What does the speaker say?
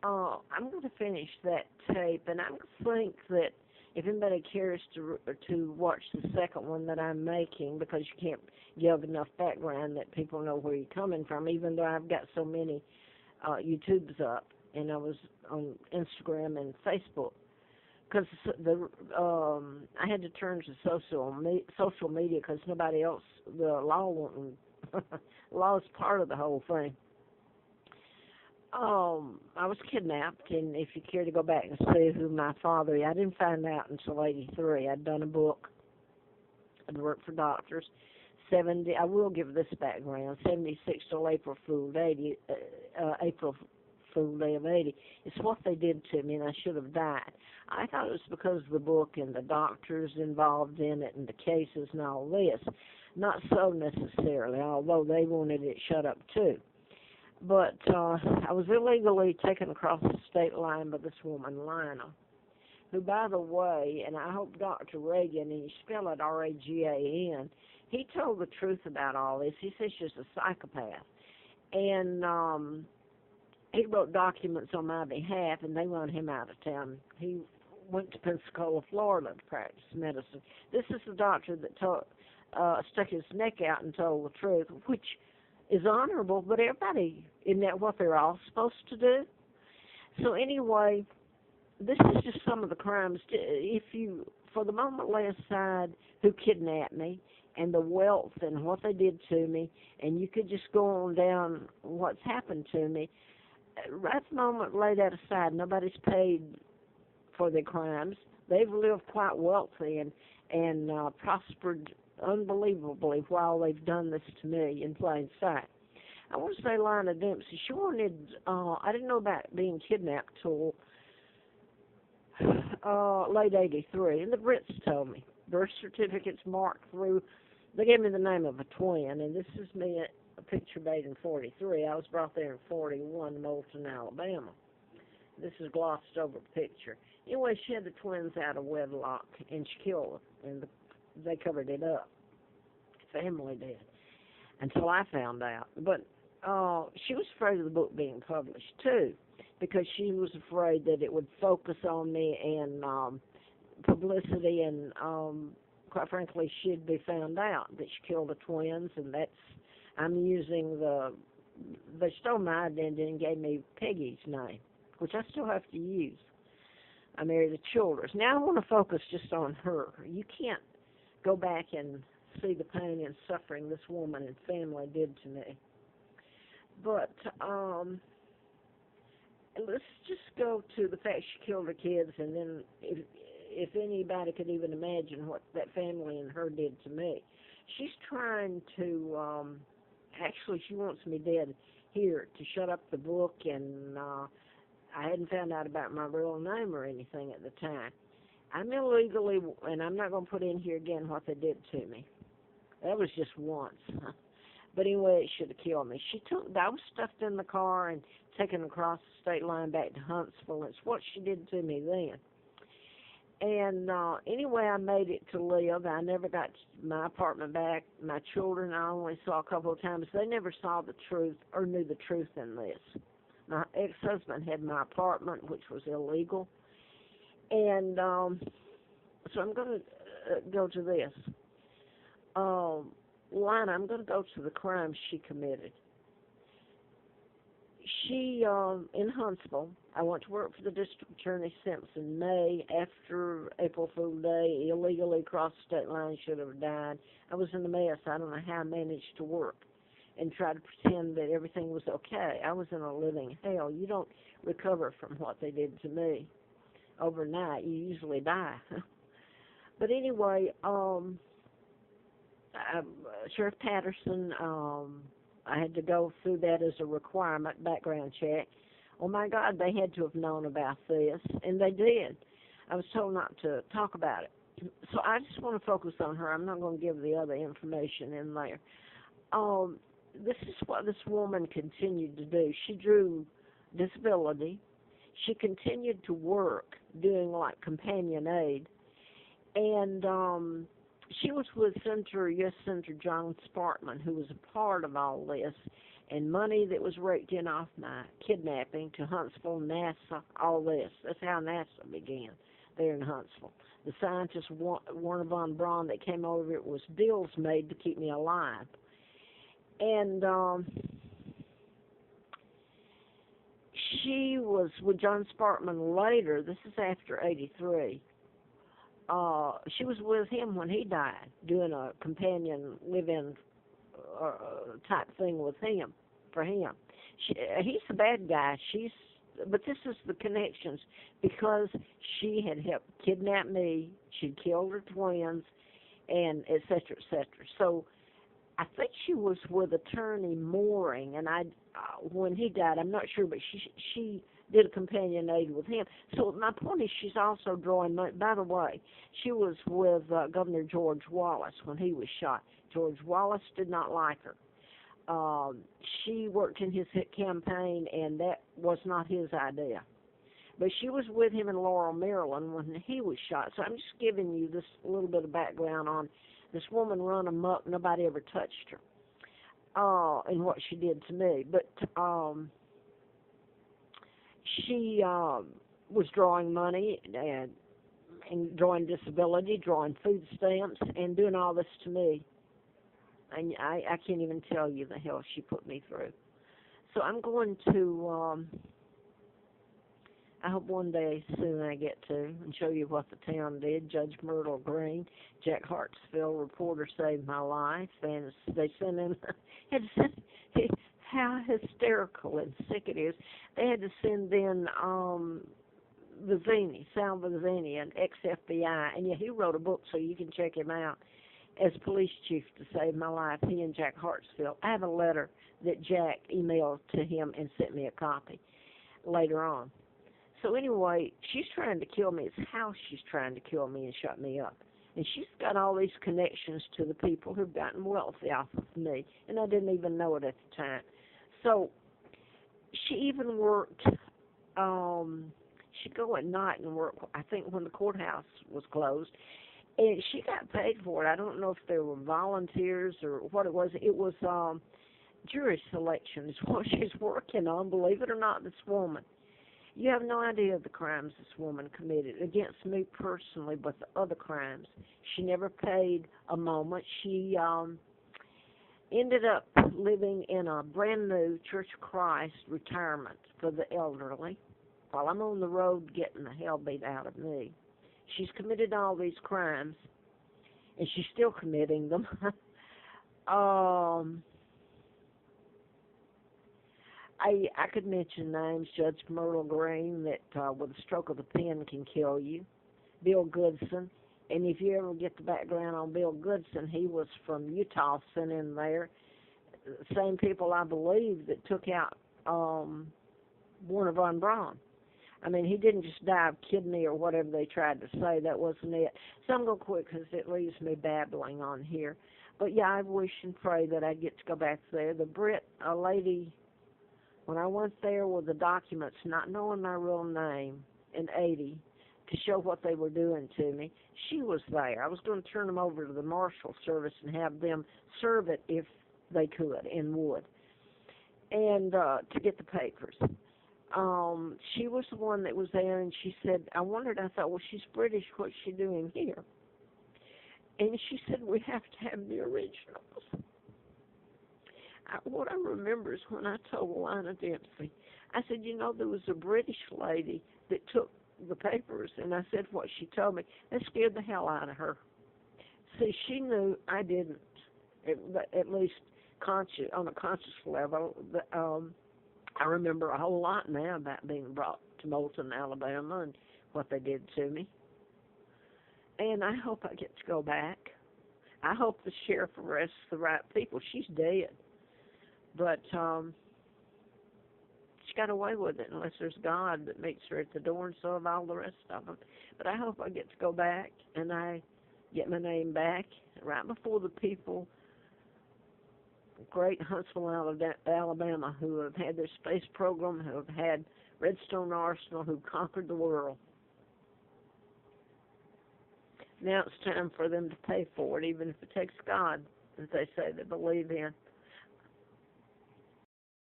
I'm going to finish that tape, and I think that if anybody cares to watch the second one that I'm making, because you can't give enough background that people know where you're coming from, even though I've got so many YouTubes up, and I was on Instagram and Facebook, because I had to turn to social media because nobody else, the law won't. Law is part of the whole thing. I was kidnapped, and if you care to go back and see who my father is, I didn't find out until '83. I'd done a book. I'd worked for doctors. 70. I will give this background. 76 till April Fool Day. April Fool Day of '80. It's what they did to me, and I should have died. I thought it was because of the book and the doctors involved in it and the cases and all this. Not so necessarily, although they wanted it shut up too. But I was illegally taken across the state line by this woman, Lina, who, by the way, and I hope Dr. Reagan, and you spell it Ragan, he told the truth about all this. He says she's a psychopath. And he wrote documents on my behalf, and they run him out of town. He went to Pensacola, Florida to practice medicine. This is the doctor that stuck his neck out and told the truth, which is honorable, but everybody, isn't that what they're all supposed to do? So anyway, this is just some of the crimes. If you, for the moment, lay aside who kidnapped me and the wealth and what they did to me, and you could just go on down what's happened to me, right at the moment, lay that aside. Nobody's paid for their crimes. They've lived quite wealthy and prospered unbelievably while they've done this to me in plain sight. I want to say Lina Dempsey, she wanted, I didn't know about being kidnapped till late '83, and the Brits told me. Birth certificates marked through, they gave me the name of a twin, and this is me at a picture made in '43. I was brought there in '41, Moulton, Alabama. This is glossed over picture. Anyway, she had the twins out of wedlock, and she killed them, and they covered it up. Family did, until I found out. But she was afraid of the book being published, too, because she was afraid that it would focus on me and publicity, and quite frankly, she'd be found out that she killed the twins, and I'm using they stole my identity and gave me Peggy's name, which I still have to use. I married a Childers. Now I want to focus just on her. You can't go back and see the pain and suffering this woman and family did to me. But let's just go to the fact she killed her kids, and then if anybody could even imagine what that family and her did to me. She's trying to, actually she wants me dead here to shut up the book, and I hadn't found out about my real name or anything at the time. I'm illegally, and I'm not going to put in here again what they did to me. That was just once. But anyway, it should have killed me. I was stuffed in the car and taken across the state line back to Huntsville. It's what she did to me then. And anyway, I made it to live. I never got my apartment back. My children I only saw a couple of times. They never saw the truth or knew the truth in this. My ex-husband had my apartment, which was illegal. And so I'm going to go to this. Lina, I'm going to go to the crimes she committed. She, in Huntsville, I went to work for the district attorney Simpson May after April Fool Day, illegally crossed the state line, should have died. I was in a mess. I don't know how I managed to work and try to pretend that everything was okay. I was in a living hell. You don't recover from what they did to me overnight. You usually die. But anyway, Sheriff Patterson, I had to go through that as a requirement, background check. Oh, my God, they had to have known about this, and they did. I was told not to talk about it. So I just want to focus on her. I'm not going to give the other information in there. This is what this woman continued to do. She drew disability. She continued to work doing, like, companion aid. And she was with U.S. Senator John Sparkman, who was a part of all this. and money that was raked in off my kidnapping to Huntsville, NASA, all this. That's how NASA began there in Huntsville. The scientist, Werner von Braun, that came over, it was deals made to keep me alive. And she was with John Sparkman later. This is after 83. She was with him when he died, doing a companion live-in type thing with him, for him. He's the bad guy. But this is the connections, because she had helped kidnap me, she'd killed her twins, and et cetera, et cetera. So I think she was with attorney Mooring, and when he died, I'm not sure, but she did a companion aid with him. So my point is, she's also drawing money. By the way, she was with Governor George Wallace when he was shot. George Wallace did not like her. She worked in his campaign, and that was not his idea. But she was with him in Laurel, Maryland when he was shot. So I'm just giving you this little bit of background on this woman run amok. Nobody ever touched her, and what she did to me. But she was drawing money and drawing disability, drawing food stamps, and doing all this to me. And I can't even tell you the hell she put me through. So I'm going to, I hope one day soon I get to, and show you what the town did. Judge Myrtle Green, Jack Hartsfield, reporter saved my life, and they sent in, how hysterical and sick it is. They had to send in Vizzini, Sal Vizzini, an ex-FBI, and yeah, he wrote a book, so you can check him out, as police chief to save my life, he and Jack Hartsfield. I have a letter that Jack emailed to him and sent me a copy later on. So anyway, she's trying to kill me. It's how she's trying to kill me and shut me up. And she's got all these connections to the people who've gotten wealthy off of me, and I didn't even know it at the time. So she even worked, she'd go at night and work, I think, when the courthouse was closed. And she got paid for it. I don't know if they were volunteers or what it was. It was jury selection is what she's working on, believe it or not, this woman. You have no idea the crimes this woman committed against me personally, but the other crimes. She never paid a moment. She ended up living in a brand new Church of Christ retirement for the elderly while I'm on the road getting the hell beat out of me. She's committed all these crimes, and she's still committing them. I could mention names. Judge Myrtle Green, that with a stroke of the pen can kill you. Bill Goodson, and if you ever get the background on Bill Goodson, he was from Utah, sent in there. Same people, I believe, that took out Werner von Braun. I mean, he didn't just die of kidney or whatever they tried to say. That wasn't it. So I'm going to quit because it leaves me babbling on here. But, yeah, I wish and pray that I get to go back there. The Brit, a lady, when I went there with the documents, not knowing my real name in 80, to show what they were doing to me, she was there. I was going to turn them over to the Marshal Service and have them serve it if they could and would, and to get the papers. She was the one that was there, and she said, I thought, well, she's British, what's she doing here? And she said, we have to have the originals. What I remember is when I told Lina Dempsey, I said, there was a British lady that took the papers, and I said what she told me. That scared the hell out of her. See, she knew I didn't, at least on a conscious level. I remember a whole lot now about being brought to Moulton, Alabama, and what they did to me. And I hope I get to go back. I hope the sheriff arrests the right people. She's dead. But she got away with it unless there's God that meets her at the door, and so have all the rest of them. But I hope I get to go back and I get my name back right before the people, great Huntsville, Alabama, who have had their space program, who have had Redstone Arsenal, who conquered the world. Now it's time for them to pay for it, even if it takes God, that they say they believe in.